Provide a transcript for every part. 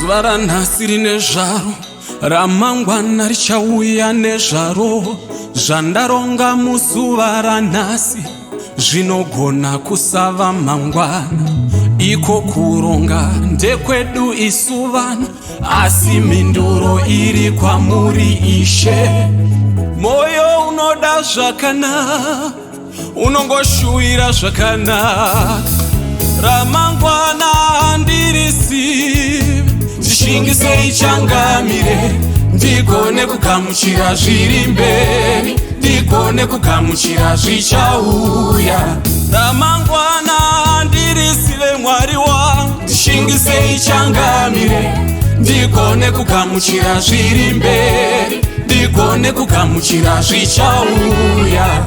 zuva ranhasi rine zvaro, ramangwana richauya nezvaro. Zvandaronga muzuva ranhasi zvinogona kusava mangwana. Iko kuronga ndekwedu isu vanhu, asi mhinduro iri kwamuri Ishe. Moyo unoda zvakanaka, unongoshuwira zvakanaka. Ramangwana handirisive, ndishingisei changamire, ndigone kugamuchira zviri mberi, ndigone kugamuchira zvichauya. Ramangwana handirisive Mwari wangu, ndishingisei changamire, ndigone kugamuchira zviri mberi, ndigone kugamuchira zvichauya.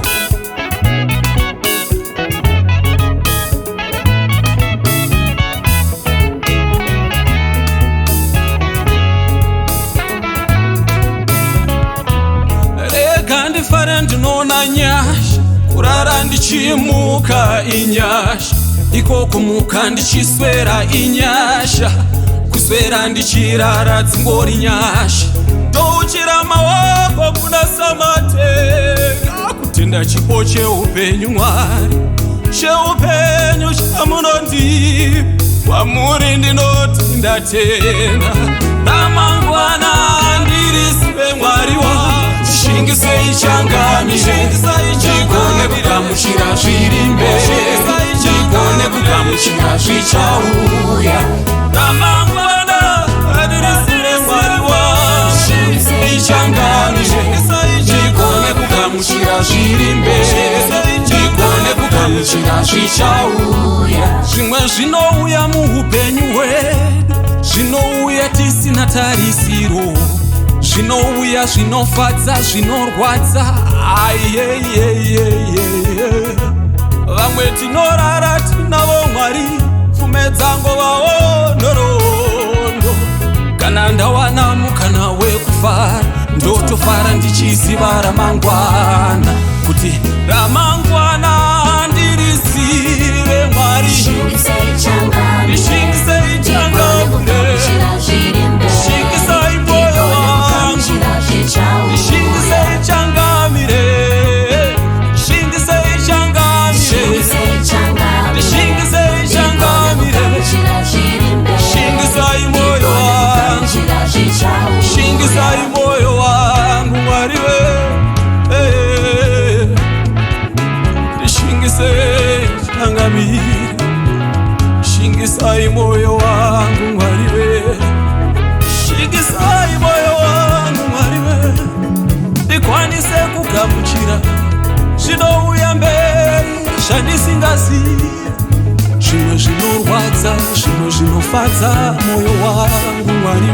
Ndifare ndinoona nyasha, kurara ndichimuka inyasha, iko kumuka ndichiswera inyasha, kuswera ndichirara dzingori nyasha. Touchira maoko kuna Samatenga, kutenda chipo cheupenyu Mwari, cheupenyu chamunondipa, kwamuri ndinoti ndatenda. Ramangwana ndirisive Mwari wangu, ndishingisei changamire, ndigone kugamuchira zviri mberi, ndigone kugamuchira zvichauya. Ramangwana ndirisive Mwari wangu, ndishingisei changamire, ndigone kugamuchira zviri mberi, ndigone kugamuchira zvichauya. Zvimwe zvinouya muupenyu hwedu, zvinouya tisina tarisiro, zvinouya zvinofadza zvinorwadza. Vamwe tinorara tinavo Mwari, pfume dzangu vawo nhoroondo. Kana ndawana mukana wekufara, ndotofara ndichiziva ramangwana, kuti ramangwana handirizive Mwari. Ndishingisei changamire, ndishingisei moyo wangu, ndishingisei changamire, ndishingisei changamire, ndishingisei changamire, ndishingisei moyo wangu, ndishingisei moyo wangu Mwari we, ndishingisei changamire, shingisai moyo wangu Mwari we, shingisai moyo wangu Mwari we, ndikwanise kugamuchira zvinouya mberi zvandisingazivi, zvimwe zvinorwadza, zvimwe zvinofadza moyo wangu Mwari